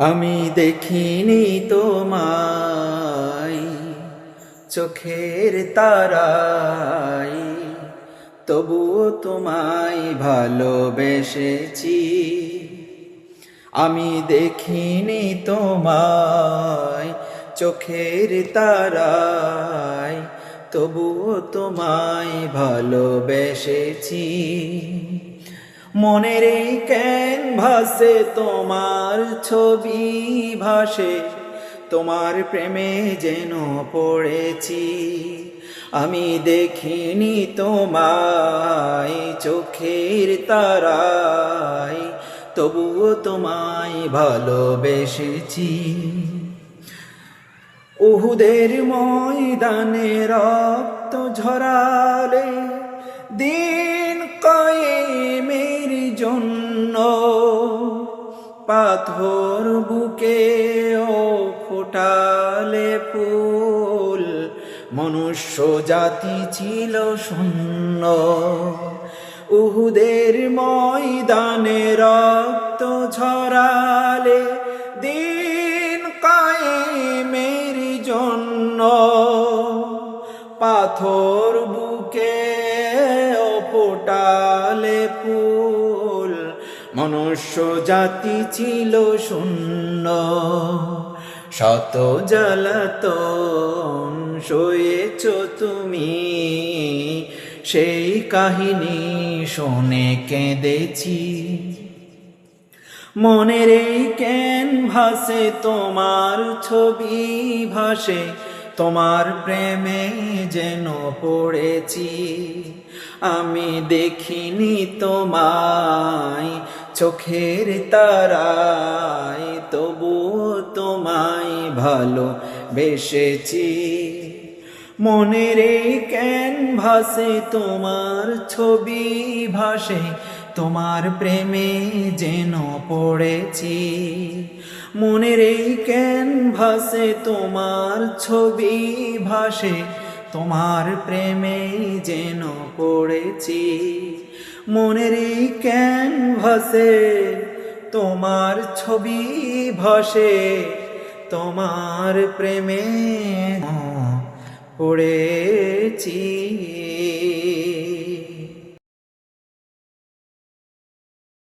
আমি দেখিনি তোমায় চোখের তারায়, তবুও তোমায় ভালোবেসেছি। আমি দেখিনি তোমায় চোখের তারায়, তবুও তোমায় ভালোবেসেছি। মনের এই ক্যানভাসে তোমার ছবি ভাসে, তোমার প্রেমে যেন পড়েছি। আমি দেখিনি তোমায় চোখের তারায়, তবুও তোমায় ভালোবেসেছি। উহুদের ময়দানে রক্ত ঝরালে দিন কায়েমের জন্য, পাথর বুকেও ফোটালে ফুল, মনুষ্য জাতি ছিল শূন্য। উহুদের ময়দানে রক্ত ঝরালে দিন কায়েমের জন্য, পাথর বুকে ফোটালে ফুল, মনুষ্য জাতি ছিল শূন্য। শত জ্বালাতন সয়েছ তুমি, সেই কাহিনী শুনে কেঁদেছি। মনের এই ক্যানভাসে তোমার ছবি ভাসে, তোমার প্রেমে যেন পড়েছি। আমি দেখিনি তোমায় চোখের তারায়, তবুও তোমায় ভালোবেসেছি। মনের এই ক্যানভাসে তোমার ছবি ভাসে, তোমার প্রেমে যেন পড়েছি। মনের এই ক্যানভাসে তোমার ছবি ভাসে, তোমার প্রেমে যেন পড়েছি। মনের এই ক্যানভাসে তোমার ছবি ভাসে, তোমার প্রেমে পড়েছি।